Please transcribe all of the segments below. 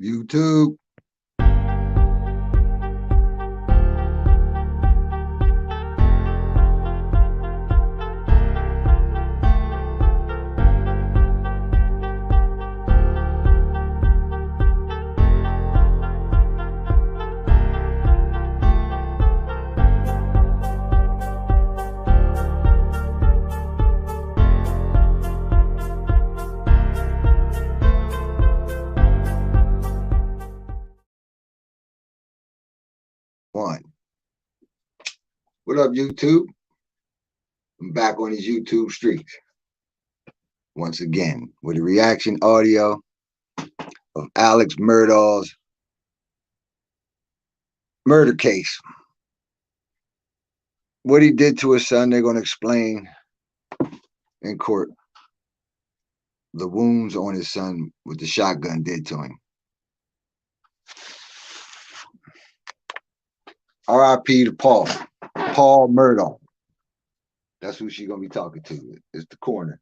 YouTube. One. What up, YouTube? I'm back on these YouTube streets once again with a reaction audio of Alex Murdaugh's murder case. What he did to his son, they're going to explain in court. The wounds on his son with the shotgun did to him. R.I.P. to Paul Murdaugh. That's who she's gonna be talking to. It's the coroner.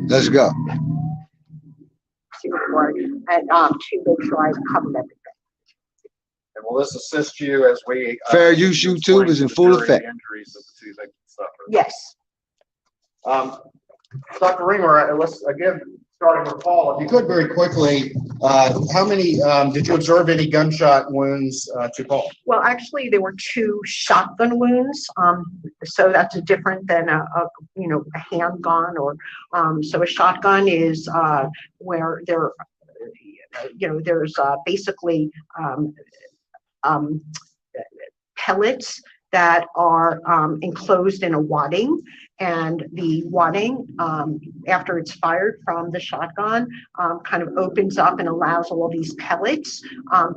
Let's go. And to make sure I covered everything. And will this assist you as we fair use YouTube is in full effect. Injuries that the two victims suffered? Yes. Dr. Reamer, let's again starting with Paul. If you could very quickly, how many did you observe any gunshot wounds to Paul? Well, actually, there were 2 shotgun wounds. So that's different than a handgun or so a shotgun is where there, there's basically pellets that are enclosed in a wadding, and the wadding, after it's fired from the shotgun, kind of opens up and allows all these pellets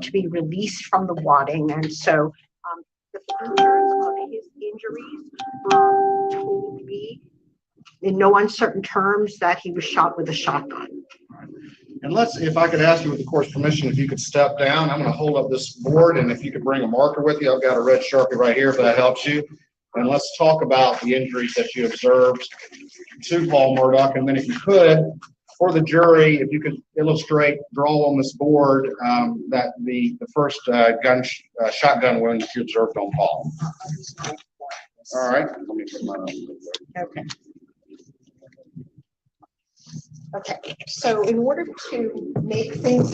to be released from the wadding. And so the features of his injuries told me in no uncertain terms that he was shot with a shotgun. And if I could ask you with the court's permission, if you could step down, I'm going to hold up this board, and if you could bring a marker with you, I've got a red Sharpie right here if that helps you. And let's talk about the injuries that you observed to Paul Murdaugh. And then if you could, for the jury, if you could illustrate, draw on this board that the first shotgun wound that you observed on Paul. All right. Let me put mine on. Okay. Okay, so in order to make things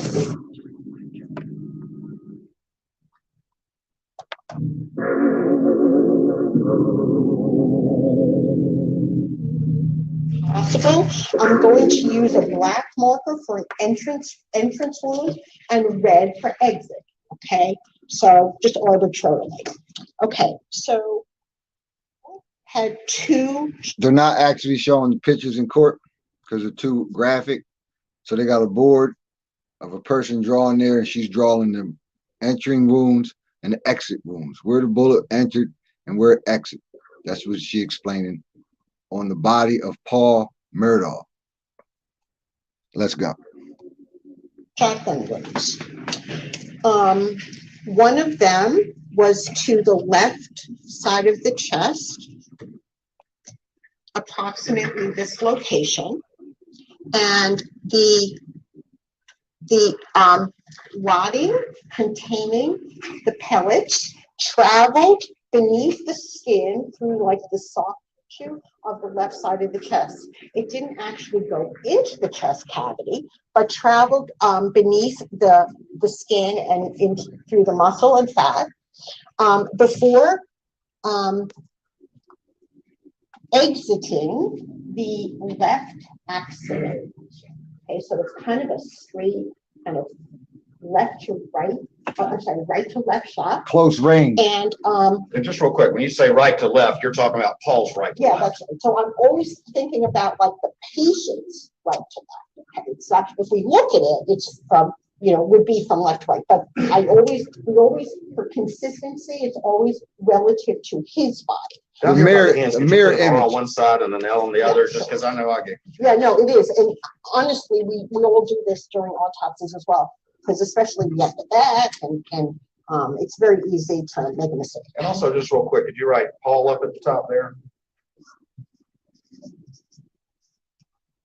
possible, I'm going to use a black marker for an entrance wound and red for exit. Okay, so just arbitrarily. Okay, so had 2. They're not actually showing the pictures in court because they're too graphic. So they got a board of a person drawing there, and she's drawing the entering wounds and the exit wounds, where the bullet entered and where it exit. That's what she explaining on the body of Paul Murdaugh. Let's go. Shotgun wounds. One of them was to the left side of the chest, approximately this location, and the wadding containing the pellets traveled beneath the skin through like the soft tissue of the left side of the chest. It didn't actually go into the chest cavity, but traveled beneath the skin and through the muscle and fat before exiting the left axillary. Okay, so it's kind of a straight, kind of left to right, I'm sorry, right to left shot. Close range. And And just real quick, when you say right to left, you're talking about Paul's right to yeah, left. that's right. So I'm always thinking about like the patient's right to left. Okay, it's not, if we look at it, it's from, would be from left to right. But we always, for consistency, it's always relative to his body. Down The here by mirror- hands, the could you mirror put an R on image. one side and an L on the other, just because I know I get. Yeah, no, it is. And honestly, we all do this during autopsies as well, because especially we have the back and it's very easy to make a mistake. And also, just real quick, could you write Paul up at the top there?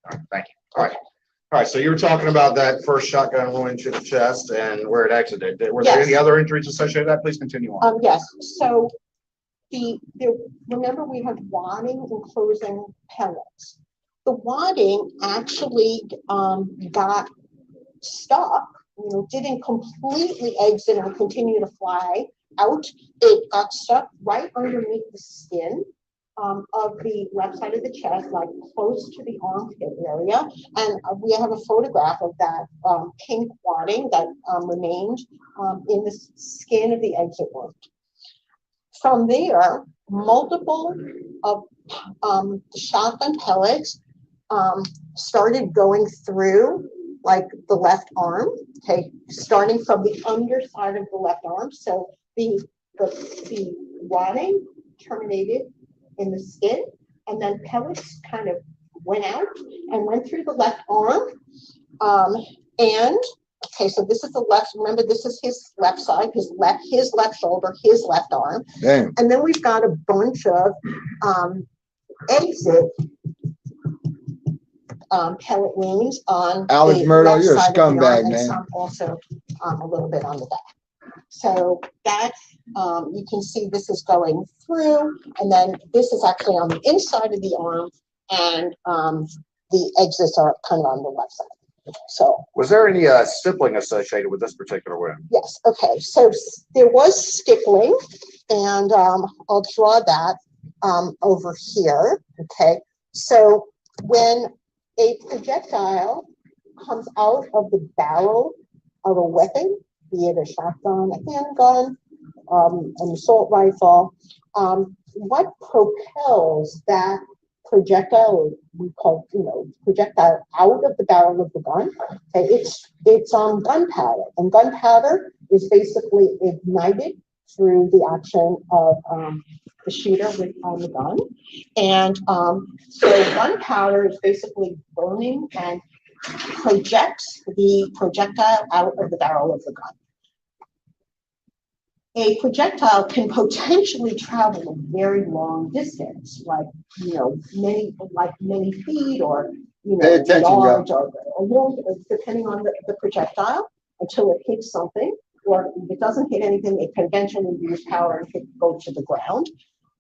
All right, thank you. All right. All right, so you were talking about that first shotgun wound to the chest and where it exited. Were there Yes. any other injuries associated with that? Please continue on. Yes, so remember we have wadding enclosing pellets. The wadding actually got stuck, didn't completely exit and continue to fly out. It got stuck right underneath the skin of the left side of the chest, like close to the armpit area. And we have a photograph of that pink wadding that remained in the skin of the exit wound. From there, multiple of the shotgun pellets started going through like the left arm, okay, starting from the underside of the left arm. So the wadding terminated in the skin, and then pellets kind of went out and went through the left arm. And okay, so this is the left. Remember, this is his left side, his left shoulder, his left arm. Damn. And then we've got a bunch of exit pellet wounds on Alex the Murdaugh, left you're a side of the arm, scumbag, and man. some also a little bit on the back. So that you can see this is going through, and then this is actually on the inside of the arm, and the exits are kind of on the left side. So Was there any stippling associated with this particular wound? yes, okay. So there was stippling, and I'll draw that over here. Okay, so when a projectile comes out of the barrel of a weapon, be it a shotgun, a handgun, an assault rifle, what propels that projectile, we call, projectile out of the barrel of the gun? Okay, it's gunpowder, and gunpowder is basically ignited through the action of the shooter on the gun. And so gunpowder is basically burning and projects the projectile out of the barrel of the gun. A projectile can potentially travel a very long distance, like many feet, or Pay attention, yards, or long, depending on the projectile, until it hits something. Or if it doesn't hit anything, it can eventually use power and go to the ground.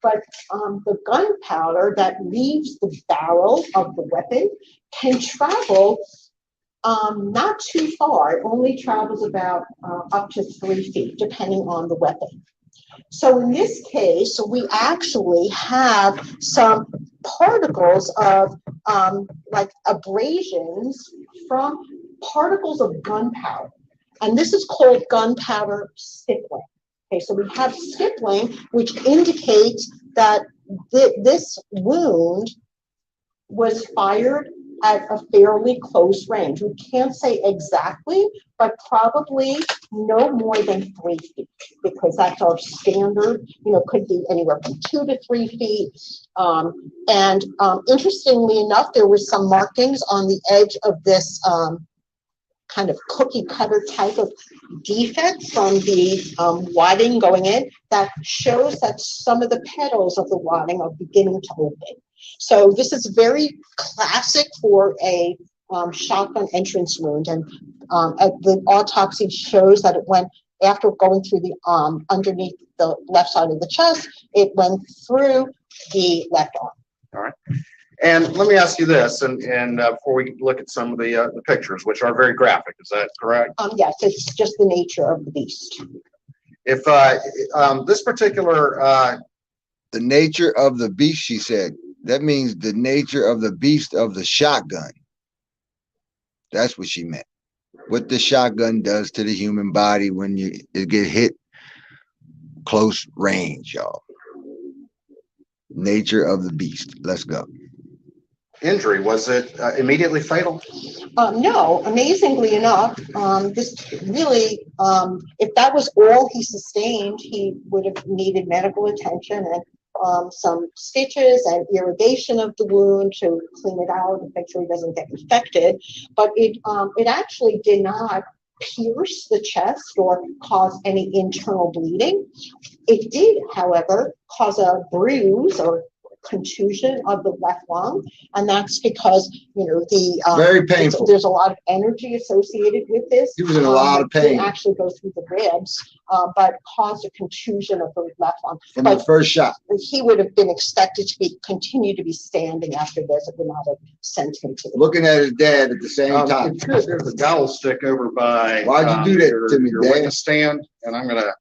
But the gunpowder that leaves the barrel of the weapon can travel not too far. It only travels about up to 3 feet, depending on the weapon. So in this case, we actually have some particles of like abrasions from particles of gunpowder. And this is called gunpowder stippling. Okay, so we have stippling, which indicates that this wound was fired at a fairly close range. We can't say exactly, but probably no more than 3 feet, because that's our standard, could be anywhere from 2 to 3 feet. And interestingly enough, there were some markings on the edge of this kind of cookie cutter type of defect from the wadding going in that shows that some of the petals of the wadding are beginning to open. So this is very classic for a shotgun entrance wound, and the autopsy shows that it went, after going through the underneath the left side of the chest, it went through the left arm. All right. And let me ask you this, and before we look at some of the pictures, which are very graphic, is that correct? Yes, it's just the nature of the beast. If this particular The nature of the beast, she said. That means the nature of the beast of the shotgun. That's what she meant. What the shotgun does to the human body when it get hit close range, y'all. Nature of the beast. Let's go. Injury, was it immediately fatal? No, amazingly enough, this really, if that was all he sustained, he would have needed medical attention and some stitches and irrigation of the wound to clean it out and make sure he doesn't get infected. But it actually did not pierce the chest or cause any internal bleeding. It did, however, cause a bruise or contusion of the left lung, and that's because Very painful. There's a lot of energy associated with this. He was in a lot of pain. Didn't actually go through the ribs, but caused a contusion of the left lung. From the first shot. He would have been expected to continue to be standing after this. It would not have sent him to the. Looking at his dad at the same time. There's a dowel stick over by. Why'd you do that to me, your Dad? witness stand, and I'm gonna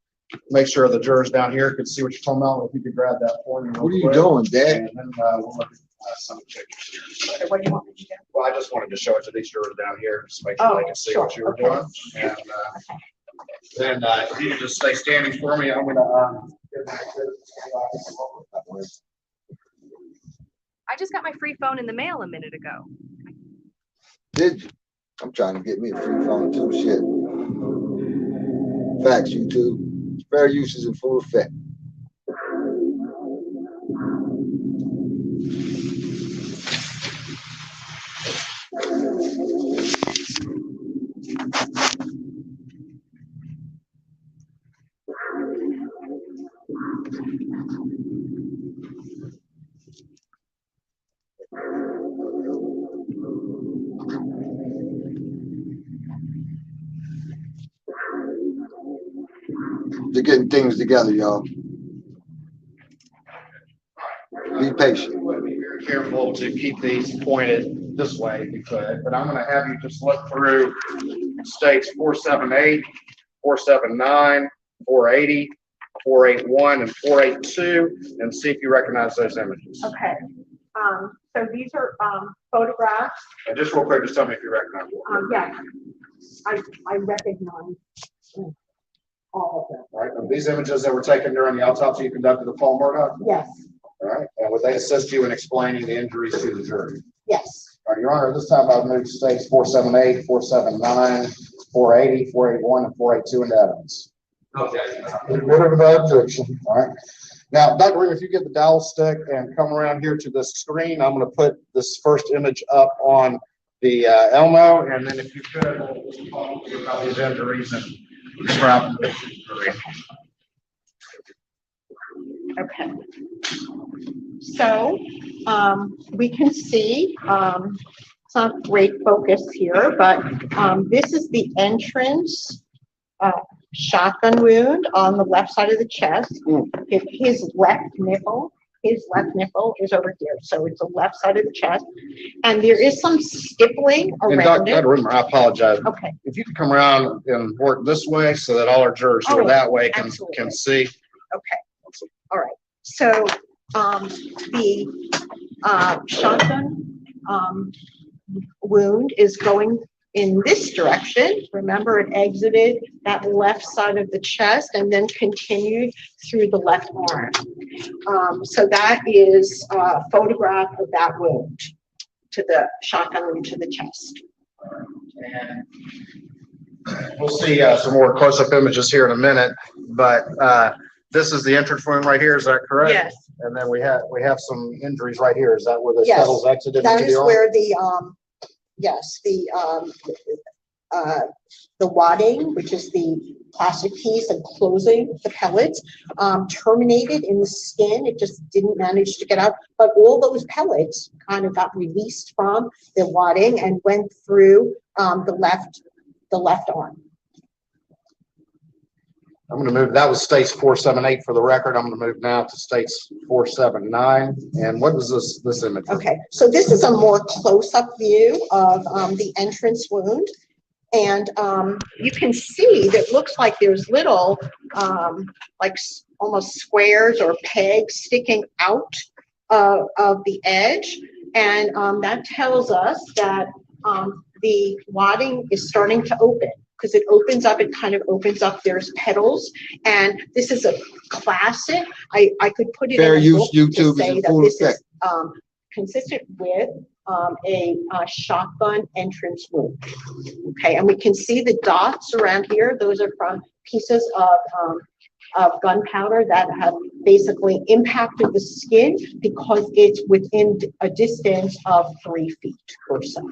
make sure the jurors down here can see what you're talking about. If you could grab that for me. What are you doing, Dad? And then we'll look at some pictures here. What do you want me to do? Well, I just wanted to show it to these jurors down here, just make sure they can see what you were doing. And then if you can just stay standing for me, I'm gonna. I just got my free phone in the mail a minute ago. Did you? I'm trying to get me a free phone too. Shit. Facts, YouTube. Fair use is in full effect. They're getting things together, y'all. Be patient. Be very careful to keep these pointed this way if you could, but I'm gonna have you just look through states 478, 479, 480, 481, and 482, and see if you recognize those images. Okay. So these are photographs. And just real quick, just tell me if you recognize them. Yeah, I recognize all of them. All right, and these images that were taken during the autopsy you conducted of Paul Murdaugh? Yes, All right, and would they assist you in explaining the injuries to the jury? yes. All right, Your Honor, this time I've moved states 478, 479, 480, 481, and 482 into evidence. Okay. Whatever the objection. All right. Now, Dr. Ream, if you get the dowel stick and come around here to this screen, I'm going to put this first image up on the Elmo, and then if you could, we'll just talk to you about these injuries and describe them. Okay. So we can see, it's not great focus here, but this is the entrance shotgun wound on the left side of the chest. His left nipple is over here. So it's the left side of the chest. And there is some stippling around it. Dr. Ream, I apologize. Okay. If you could come around and work this way so that all our jurors who are that way can see. Okay. All right. So the shotgun wound is going in this direction. Remember, it exited that left side of the chest and then continued through the left arm. So that is a photograph of that wound to the shotgun wound to the chest. And we'll see some more close-up images here in a minute, but this is the entrance wound right here. Is that correct? Yes. And then we have some injuries right here. Is that where the Yes. shuttles exited? That into is the arm? where the wadding, which is the plastic piece enclosing the pellets, terminated in the skin. It just didn't manage to get out, but all those pellets kind of got released from the wadding and went through the left arm. I'm going to move. That was states 478 for the record. I'm going to move now to states 479. And what is this image? Okay, so this is a more close-up view of the entrance wound. And you can see that looks like there's little, almost squares or pegs sticking out of the edge. And that tells us that the wadding is starting to open because it opens up, it kind of opens up, there's petals. And this is a classic, I could put it Fair in a use book to YouTube is say in that full this effect. is consistent with a shotgun entrance wound. Okay, and we can see the dots around here. Those are from pieces of gunpowder that have basically impacted the skin because it's within a distance of 3 feet or so.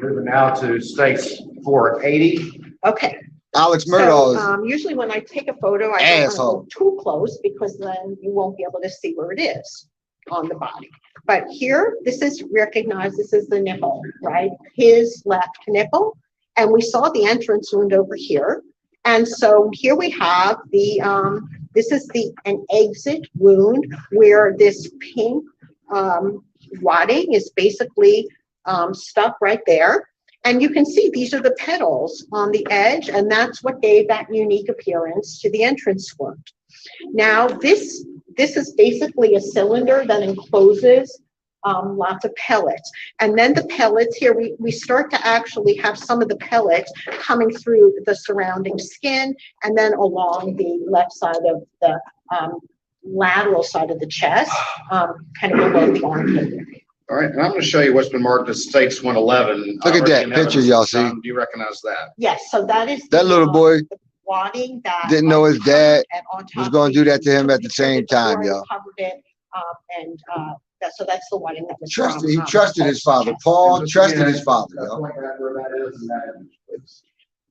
Moving now to states 480. Okay. Alex Murdaugh is So, usually when I take a photo, I don't asshole. want to go too close because then you won't be able to see where it is on the body. But here, this is recognized, this is the nipple, right? His left nipple. And we saw the entrance wound over here. And so here we have the, this is an exit wound where this pink wadding is basically stuck right there. And you can see these are the petals on the edge, and that's what gave that unique appearance to the entrance wound. Now, this is basically a cylinder that encloses lots of pellets. And then the pellets here, we start to actually have some of the pellets coming through the surrounding skin and then along the left side of the lateral side of the chest, kind of below the armpit. All right, and I'm going to show you what's been marked as states 111. Look at that picture, y'all see? Do you recognize that? Yes, so that is that little boy the wadding that didn't know his dad was going to do that to him at the He same took it time, before he y'all. covered it, and so that's the wadding that was Trusted, from, he trusted his father. Paul trusted his father, y'all. Point out where that is and that is.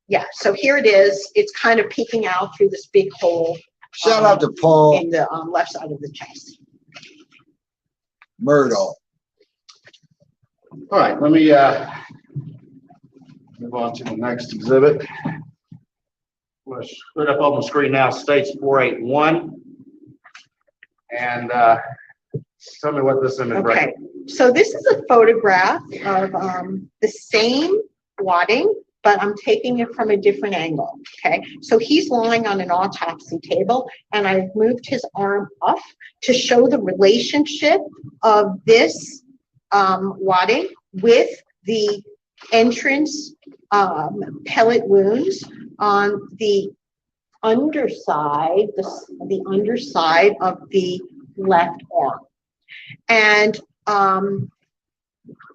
Yeah, so here it is. It's kind of peeking out through this big hole Shout out to Paul in the left side of the chest. Murdaugh. All right, let me move on to the next exhibit. I'm going to put it up on the screen now, states 481. And tell me what this image Okay, right. so this is a photograph of the same wadding, but I'm taking it from a different angle, okay? So he's lying on an autopsy table, and I've moved his arm up to show the relationship of this wadding with the entrance pellet wounds on the underside, the underside of the left arm. And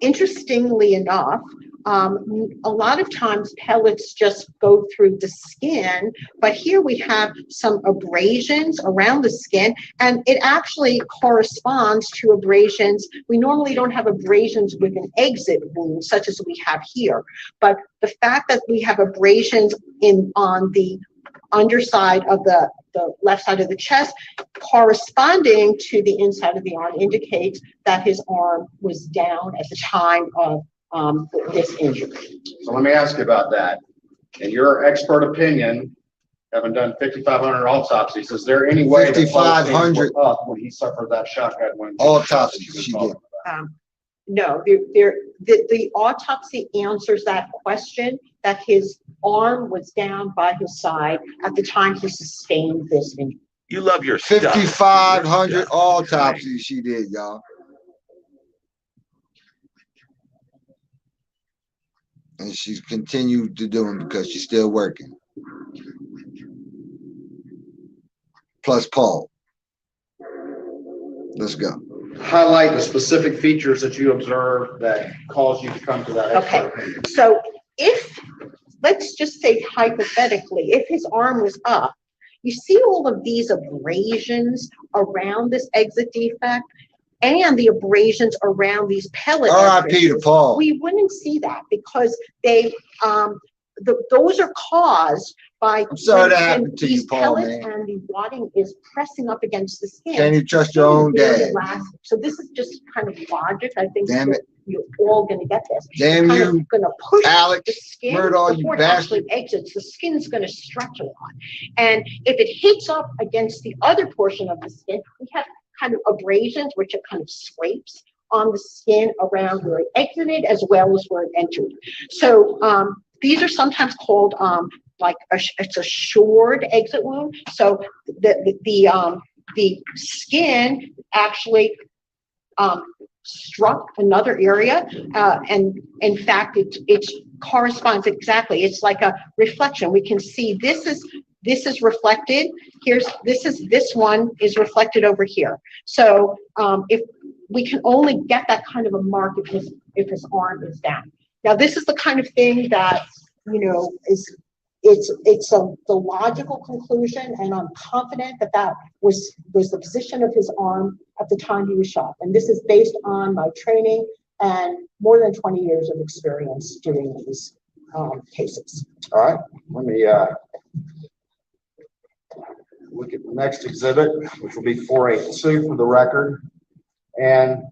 interestingly enough, a lot of times pellets just go through the skin, but here we have some abrasions around the skin, and it actually corresponds to abrasions. We normally don't have abrasions with an exit wound such as we have here, but the fact that we have abrasions on the underside of the left side of the chest corresponding to the inside of the arm indicates that his arm was down at the time of this injury. So let me ask you about that. In your expert opinion, having done 5,500 autopsies, is there any way that 5,500 up when he suffered that shotgun wound? Autopsies, she did. No, the autopsy answers that question, that his arm was down by his side at the time he sustained this injury. You love your stuff. 5,500 autopsies she did, y'all. And she's continued to do them because she's still working. Plus Paul. Let's go. Highlight the specific features that you observed that caused you to come to that expert opinion. So if, let's just say hypothetically, if his arm was up, you see all of these abrasions around this exit defect and the abrasions around these pellet R.I.P. to Paul. we wouldn't see that because they, those are caused by I'm sorry when- that when happened to you, these Paul, pellets man. and the wadding is pressing up against the skin. Can't you trust your own Very dad? elastic. So this is just kind of logic. I think Damn it. you're all gonna get this. Damn Kind you, of gonna push Alex the skin Murdaugh, you before it bastard. actually exits. The skin's gonna stretch a lot. And if it hits up against the other portion of the skin, we have kind of abrasions, which are kind of scrapes on the skin around where it exited as well as where it entered. So these are sometimes called like it's a shored exit wound. So the the skin actually struck another area, and in fact, it corresponds exactly. It's like a reflection. We can see this is reflected. This one is reflected over here. So if we can only get that kind of a mark if his arm is down. Now, this is the kind of thing that, you know, the logical conclusion, and I'm confident that was the position of his arm at the time he was shot. And this is based on my training and more than 20 years of experience doing these cases. All right, let me look at the next exhibit, which will be 482 for the record. And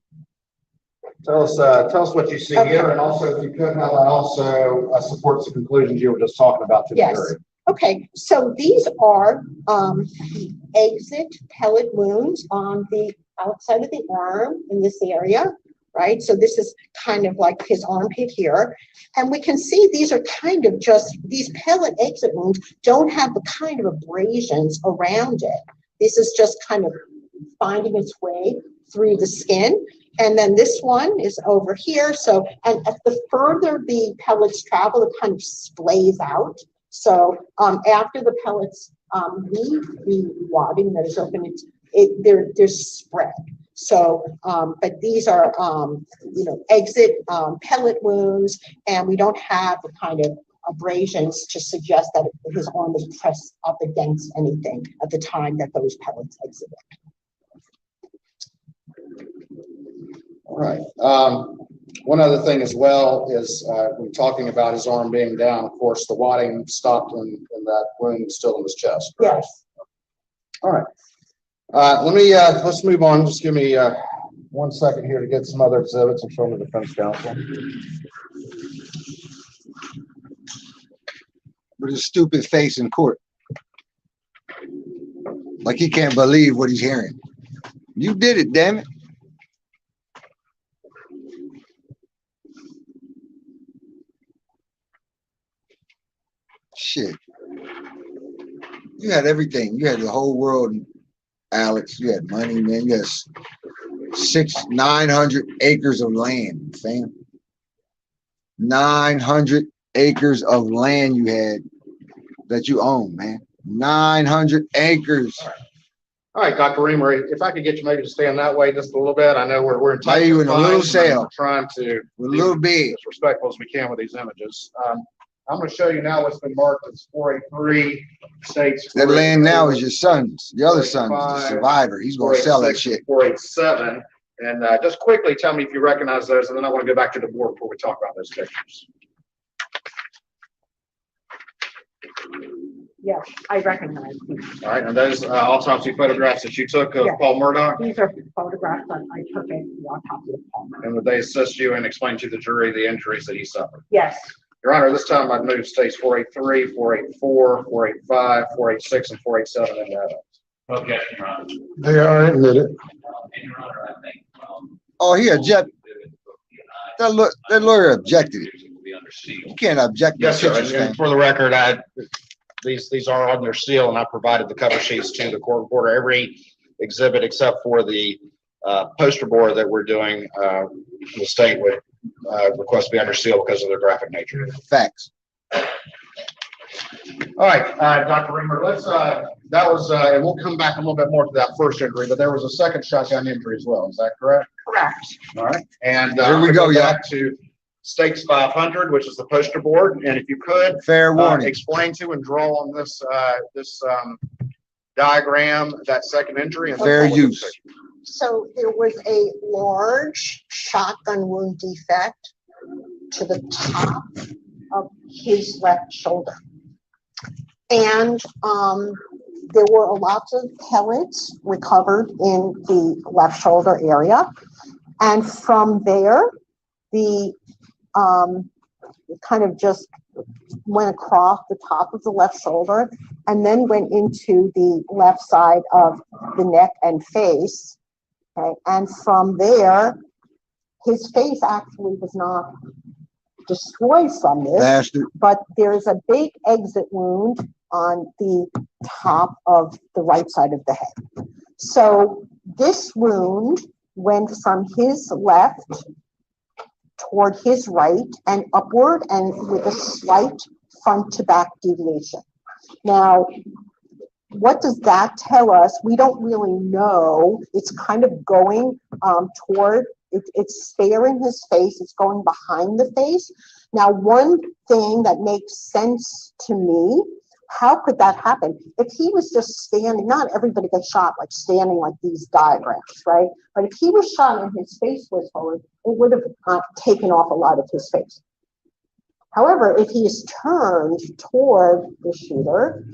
tell us what you see here, and also, if you could, how that also supports the conclusions you were just talking about to the jury. Okay, so these are the exit pellet wounds on the outside of the arm in this area, right? So this is kind of like his armpit here. And we can see these are kind of just, these pellet exit wounds don't have the kind of abrasions around it. This is just kind of finding its way through the skin. And then this one is over here. So, and the further the pellets travel, it kind of splays out. So after the pellets leave the wadding that is open, they're spread. So, but these are, you know, exit pellet wounds, and we don't have the kind of abrasions to suggest that his arm was pressed up against anything at the time that those pellets exited. All right. One other thing as well is when talking about his arm being down, of course, the wadding stopped and that wound was still in his chest. Yes. All right. Let's move on. Just give me 1 second here to get some other exhibits and show them the defense counsel. With his stupid face in court. Like he can't believe what he's hearing. You did it, damn it. Shit. You had everything. You had the whole world, Alex. You had money, man. You had 900 acres of land, fam. 900 acres of land you had that you own, man. 900 acres. All right, Dr. Reamer, if I could get you maybe to stand that way just a little bit. I know we're in touch. You in a little cell. Trying to with a little bit as respectful as we can with these images. I'm going to show you now what's been marked as 483 states. That land now is your son's. The other son's the survivor. He's going to sell that shit. 487. And just quickly tell me if you recognize those, and then I want to go back to the board before we talk about those pictures. Yes, I recognize these. All right, and those autopsy photographs that you took of Paul Murdaugh? These are photographs that I took at the autopsy of Paul Murdaugh. And would they assist you in explaining to the jury the injuries that he suffered? Yes. Your Honor, this time I'd move states 483, 484, 485, 486, and 487 into evidence. Okay, Your Honor. They are admitted. And Your Honor, I think. Oh, he objected. That lawyer objected. You can't object. Yes, sir. And for the record, these are on their seal, and I provided the cover sheets to the court reporter. Every exhibit except for the poster board that we're doing, the state would request to be under seal because of their graphic nature. Facts. All right, Dr. Reamer, let's, that was, and we'll come back a little bit more to that first injury, but there was a second shotgun injury as well. Is that correct? Correct. All right. And here we go, back to Stakes 500, which is the poster board. And if you could fair warning, explain to and draw on this diagram that second injury and fair use. So there was a large shotgun wound defect to the top of his left shoulder. And there were lots of pellets recovered in the left shoulder area. And from there, the kind of just went across the top of the left shoulder and then went into the left side of the neck and face. Okay, and from there, his face actually was not destroyed from this, bastard, but there's a big exit wound on the top of the right side of the head. So this wound went from his left toward his right and upward, and with a slight front to back deviation. Now, what does that tell us? We don't really know. It's kind of going toward, it's sparing his face, it's going behind the face. Now, one thing that makes sense to me, how could that happen? If he was just standing, not everybody gets shot like standing like these diagrams, right? But if he was shot and his face was forward, it would have taken off a lot of his face. However, if he is turned toward the shooter,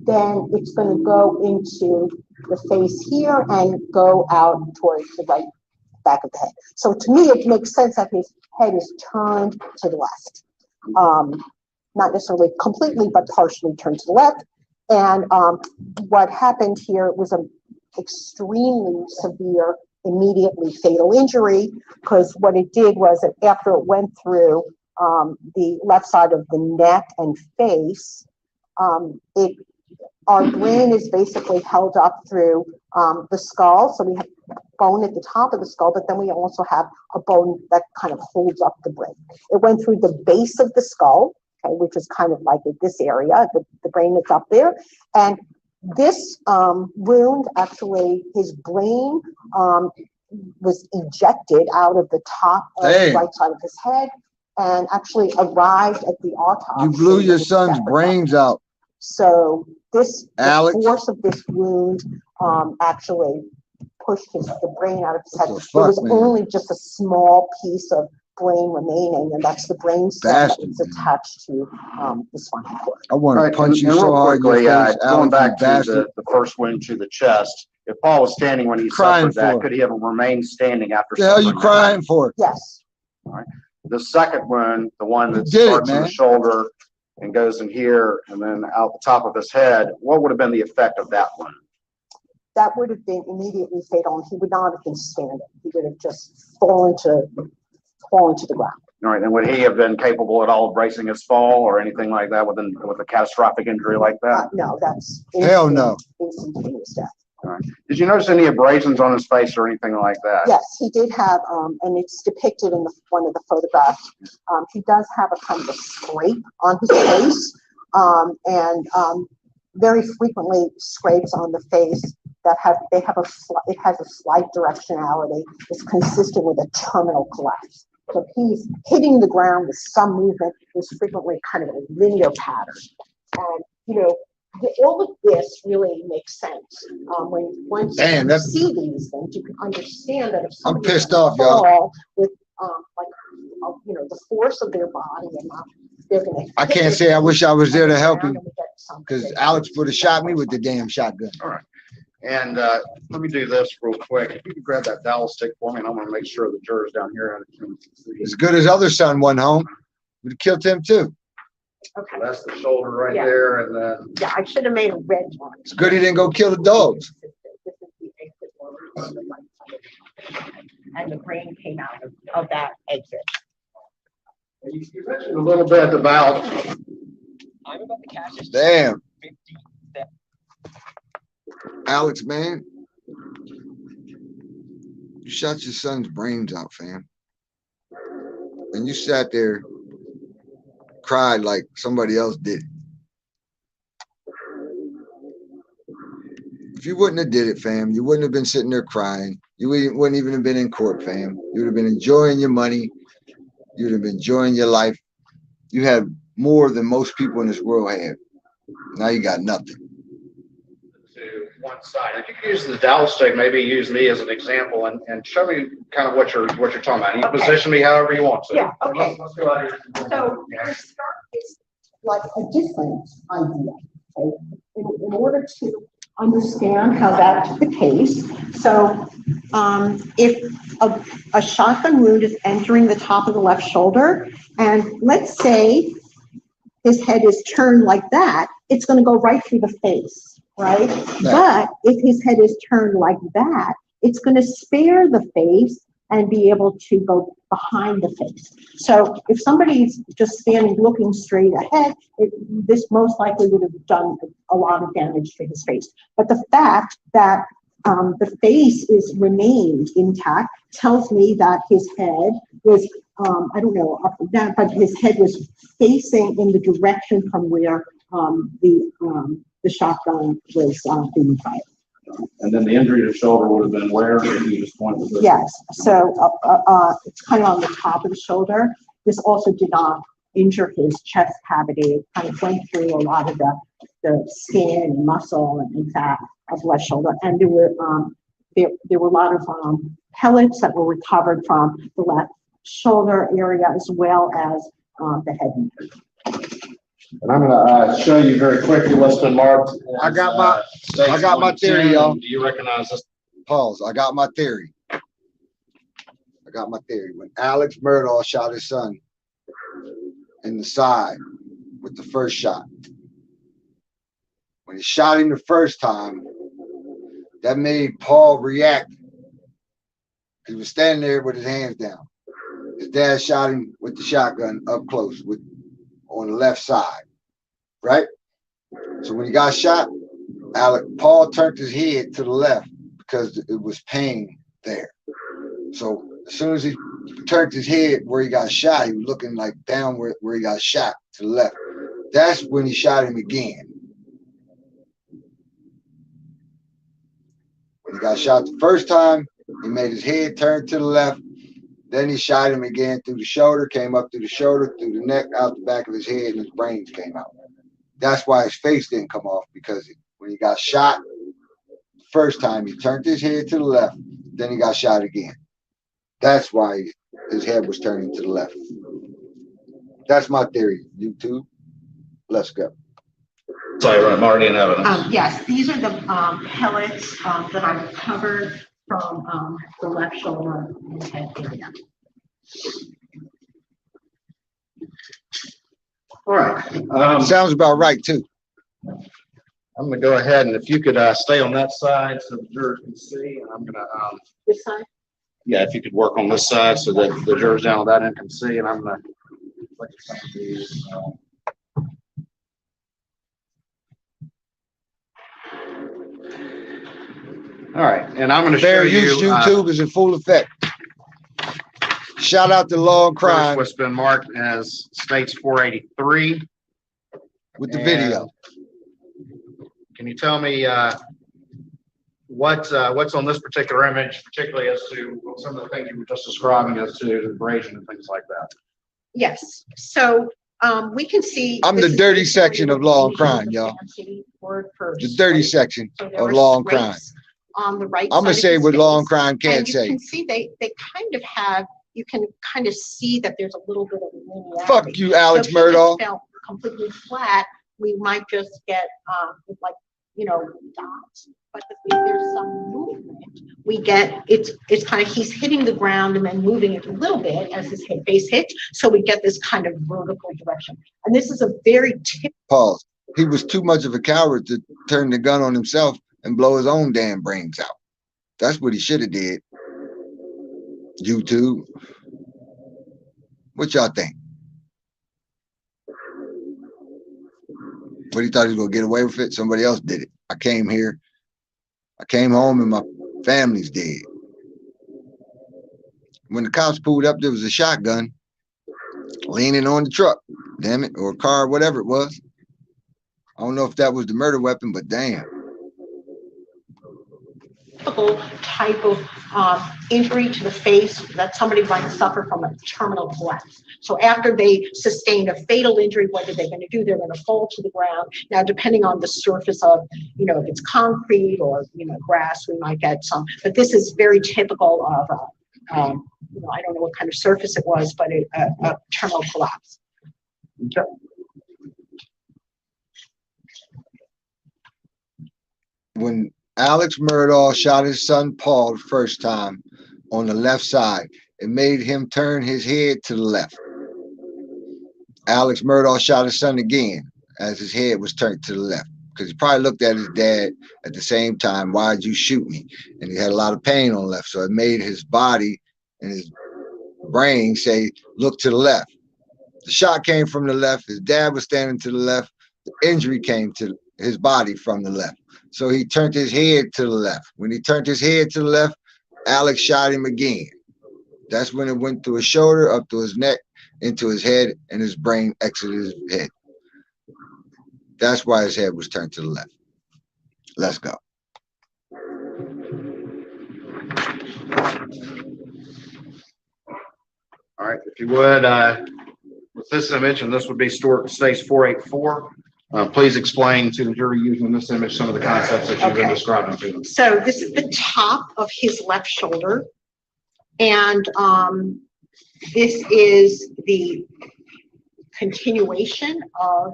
then it's going to go into the face here and go out towards the right back of the head. So to me, it makes sense that his head is turned to the left. Not necessarily completely, but partially turned to the left. And what happened here was an extremely severe, immediately fatal injury, because what it did was that after it went through the left side of the neck and face, our brain is basically held up through the skull. So we have bone at the top of the skull, but then we also have a bone that kind of holds up the brain. It went through the base of the skull, okay, which is kind of like this area, the brain that's up there. And this wound, actually, his brain was ejected out of the top of the right side of his head and actually arrived at the autopsy. You blew your son's brains out. So this, Alex, the force of this wound actually pushed the brain out of his head. There was only just a small piece of brain remaining, and that's the brain cell that was attached to the spinal cord. I want to punch you so hard. Going back to the first wound to the chest, if Paul was standing when he suffered that, could he have remained standing after? The hell you crying for? Yes. All right. The second wound, the one that starts in the shoulder and goes in here and then out the top of his head, what would have been the effect of that one? That would have been immediately fatal, and he would not have been standing. He would have just fallen to the ground. All right, and would he have been capable at all of bracing his fall or anything like that with a catastrophic injury like that? No, that's hell no. Instantaneous death. All right. Did you notice any abrasions on his face or anything like that? Yes, he did have, and it's depicted in one of the photographs. He does have a kind of a scrape on his face, and very frequently scrapes on the face that it has a slight directionality. It's consistent with a terminal collapse. So if he's hitting the ground with some movement, there's frequently kind of a linear pattern. And, you know, all of this really makes sense. Once you see these things, you can understand that if somebody I'm pissed off, y'all. With you know, the force of their body, and they're gonna. I can't say I wish I was there to help him, because Alex would have shot me with the damn shotgun. All right. And let me do this real quick. If you could grab that dowel stick for me, and I'm going to make sure the jurors down here can see. As good as other son went home, we'd have killed him too. Okay. So that's the shoulder right there, and then. Yeah, I should have made a red one. It's good he didn't go kill the dogs. This is the exit order on the right side. And the brain came out of that exit. You mentioned a little bit about. I'm about the cash. Damn. Alex, man, you shot your son's brains out, fam. And you sat there, cried like somebody else did. If you wouldn't have did it, fam, you wouldn't have been sitting there crying. You wouldn't even have been in court, fam. You would have been enjoying your money. You would have been enjoying your life. You had more than most people in this world have. Now you got nothing. To one side. If you could use the dowel stick, maybe use me as an example and show me kind of what you're talking about. You position me however you want to. Yeah, okay. Let's go out here. So the start is like a different idea. Okay? In order to understand how that's the case, so if a shotgun wound is entering the top of the left shoulder, and let's say his head is turned like that, it's going to go right through the face, right? But if his head is turned like that, it's going to spare the face and be able to go behind the face. So if somebody's just standing looking straight ahead, this most likely would have done a lot of damage to his face. But the fact that the face is remained intact, tells me that his head was, I don't know, up and down, but his head was facing in the direction from where the shotgun was being fired. And then the injury to the shoulder would have been where, if you just pointed to this? Yes, so it's kind of on the top of the shoulder. This also did not injure his chest cavity. It kind of went through a lot of the skin and muscle and fat of the left shoulder. And there were a lot of pellets that were recovered from the left shoulder area as well as the head injury. And I'm gonna show you very quickly what's been marked. I got my theory, 10. y'all. Do you recognize this? Pause. I got my theory. When Alex Murdaugh shot his son in the side with the first shot, when he shot him the first time, that made Paul react. He was standing there with his hands down. His dad shot him with the shotgun up close on the left side, right? So when he got shot, Paul turned his head to the left because it was pain there. So as soon as he turned his head where he got shot, he was looking like down where he got shot to the left. That's when he shot him again. When he got shot the first time, he made his head turn to the left. Then he shot him again through the shoulder, came up through the shoulder, through the neck, out the back of his head, and his brains came out. That's why his face didn't come off, because when he got shot the first time, he turned his head to the left, then he got shot again. That's why his head was turning to the left. That's my theory. YouTube, let's go. Sorry, I'm already in evidence. Yes, these are the pellets that I recovered from the left shoulder and head area. All right. Sounds about right too. I'm gonna go ahead, and if you could stay on that side so the jurors can see, and I'm gonna, This side? yeah, if you could work on this side so that the jurors down on that end can see, and I'm gonna look at some of these. All right, and I'm gonna show Fair you. use YouTube is in full effect. Shout out to Law and Crime What's been marked as states 483. with the video. Can you tell me what's on this particular image, particularly as to some of the things you were just describing as to the abrasion and things like that? Yes, so we can see. I'm the dirty section of Law and Crime, y'all. The dirty section of Law and Crime. On the right. I'm gonna say what Law and Crime can't and you say. can see they kind of have, you can kind of see that there's a little bit of linearity. Fuck you, Alex So if it Murdaugh. felt completely flat, we might just get like, you know, dots. But if there's some movement, we get it's kind of, he's hitting the ground and then moving it a little bit as his face hits. So we get this kind of vertical direction. And this is a very Pause. He was too much of a coward to turn the gun on himself and blow his own damn brains out. That's what he should have did. YouTube. What y'all think? What, he thought he was gonna get away with it? Somebody else did it. I came here. I came home and my family's dead. When the cops pulled up, there was a shotgun leaning on the truck. Damn it, or a car, whatever it was. I don't know if that was the murder weapon, but damn. type of injury to the face that somebody might suffer from a terminal collapse. So after they sustain a fatal injury, what are they going to do? They're going to fall to the ground. Now, depending on the surface of, you know, if it's concrete or, you know, grass, we might get some. But this is very typical of, you know, I don't know what kind of surface it was, but a terminal collapse. Okay. When Alex Murdaugh shot his son Paul the first time on the left side, it made him turn his head to the left. Alex Murdaugh shot his son again as his head was turned to the left, because he probably looked at his dad at the same time. Why'd you shoot me? And he had a lot of pain on the left, so it made his body and his brain say, look to the left. The shot came from the left. His dad was standing to the left. The injury came to his body from the left. So he turned his head to the left. When he turned his head to the left, Alex shot him again. That's when it went through his shoulder, up to his neck, into his head, and his brain exited his head. That's why his head was turned to the left. Let's go. All right, if you would, with this image, and this would be stage 484, please explain to the jury using this image some of the concepts that you've been Okay. describing to them. So this is the top of his left shoulder. And this is the continuation of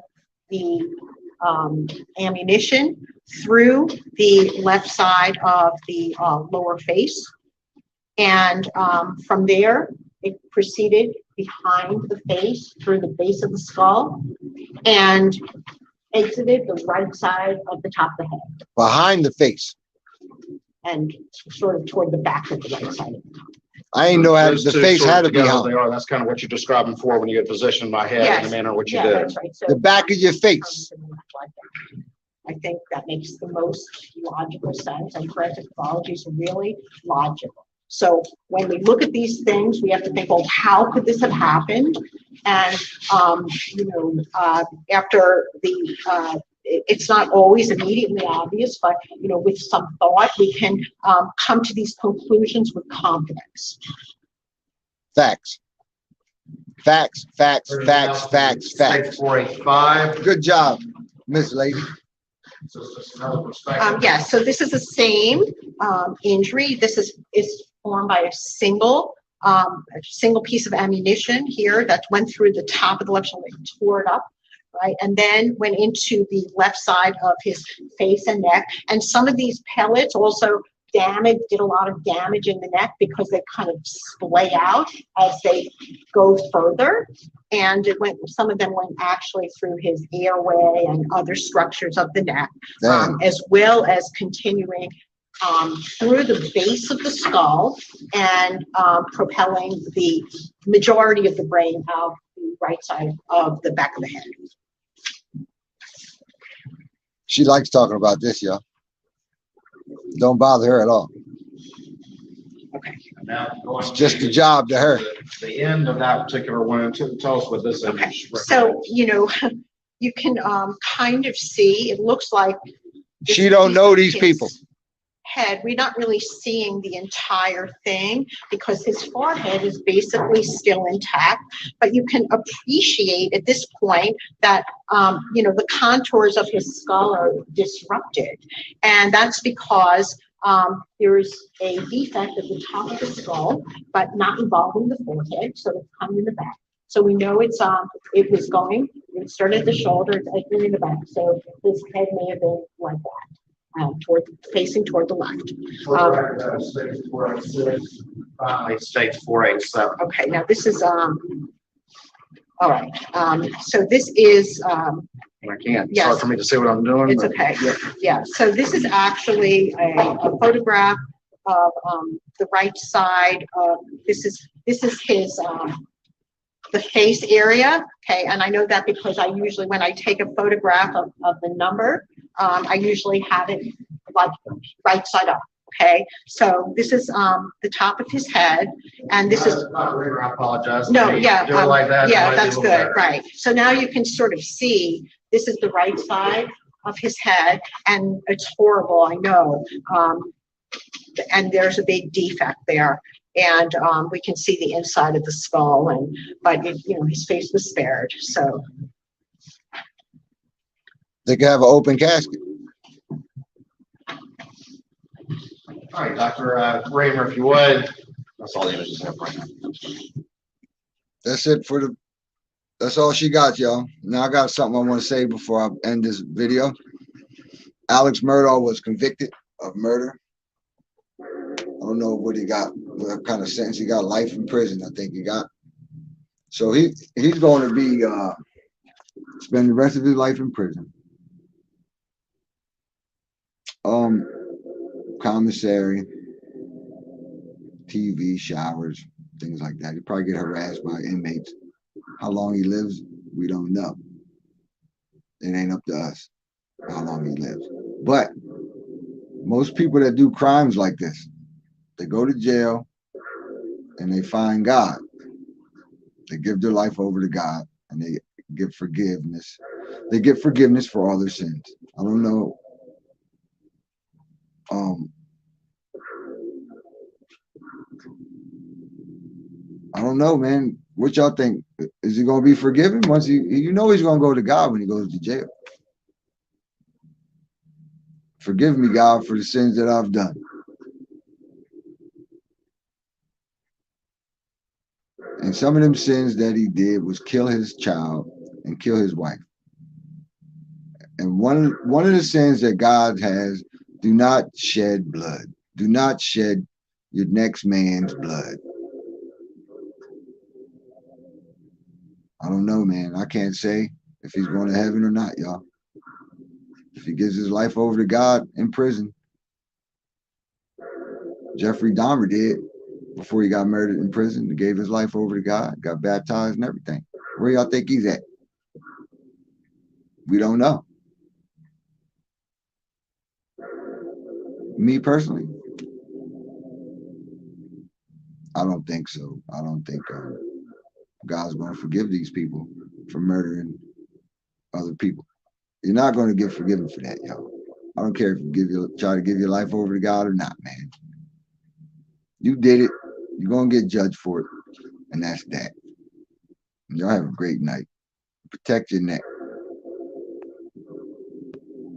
the ammunition through the left side of the lower face. And from there, it proceeded behind the face through the base of the skull and exited the right side of the top of the head Behind the face. and sort of toward the back of the right side of the top. I didn't know how Those the two face sort of had to be together, hung. they are. That's kind of what you're describing for when you get positioned by head in Yes. the manner in which you Yeah, did. that's right. So The back of your comes face. to the left like that. I think that makes the most logical sense, and forensic pathology is really logical. So when we look at these things, we have to think, well, how could this have happened? And, after the, it's not always immediately obvious, but, with some thought, we can come to these conclusions with confidence. Facts. Facts, facts, facts, facts, Stage facts. 485. Good job, Miss Lady. So it's just another perspective. Yes, so this is the same injury. This is formed by a single piece of ammunition here that went through the top of the left shoulder, tore it up, right? And then went into the left side of his face and neck. And some of these pellets also did a lot of damage in the neck because they kind of splay out as they go further. And some of them went actually through his airway and other structures of the neck, Damn. as well as continuing through the base of the skull and propelling the majority of the brain out the right side of the back of the head. She likes talking about this, y'all. Don't bother her at all. Okay. Now, going It's just to a job to her. The end of that particular one. Tell us what this Okay. image. So, you can kind of see, it looks like this She don't piece know of these his people. Head, we're not really seeing the entire thing because his forehead is basically still intact, but you can appreciate at this point that the contours of his skull are disrupted, and that's because there is a defect at the top of the skull, but not involving the forehead, so it's coming in the back. So we know it started at the shoulder, it's entering in the back, so his head may have been like that. Facing toward the left. Stage 486. Finally, stage 487. Okay, now this is all right. So this is I can't. Yes. It's hard for me to see what I'm doing. it's but- okay. Yeah. So this is actually a photograph of the right side of this is his the face area. Okay, and I know that because I usually when I take a photograph of the number, I usually have it like right side up. Okay, so this is the top of his head, and this is Not reader, I apologize. no, Maybe yeah, do it like that, it yeah, might be a that's little good, better. right. So now you can sort of see this is the right side of his head, and it's horrible, I know. And there's a big defect there, and we can see the inside of the skull, but his face was spared. So They could have an open casket. All right, Dr. Raymer, if you would. That's all the images have right now. That's it that's all she got, y'all. Now I got something I want to say before I end this video. Alex Murdaugh was convicted of murder. I don't know what he got, what kind of sentence he got. Life in prison, I think he got. So he's going to be spend the rest of his life in prison. Commissary, TV, showers, things like that. He'll probably get harassed by inmates. How long he lives, we don't know. It ain't up to us how long he lives. But Most people that do crimes like this, they go to jail and they find God. They give their life over to God and they get forgiveness. They get forgiveness for all their sins. I don't know. I don't know, man. What y'all think? Is he gonna be forgiven once you know he's gonna go to God when he goes to jail? Forgive me, God, for the sins that I've done. And some of them sins that he did was kill his child and kill his wife. And one of the sins that God has, do not shed blood. Do not shed your next man's blood. I don't know, man. I can't say if he's going to heaven or not, y'all. If he gives his life over to God in prison, Jeffrey Dahmer did before he got murdered in prison. He gave his life over to God, got baptized and everything. Where y'all think he's at? We don't know. Me personally, I don't think so. I don't think God's going to forgive these people for murdering other people. You're not going to get forgiven for that, y'all. I don't care if you try to give your life over to God or not, man. You did it. You're going to get judged for it. And that's that. Y'all have a great night. Protect your neck.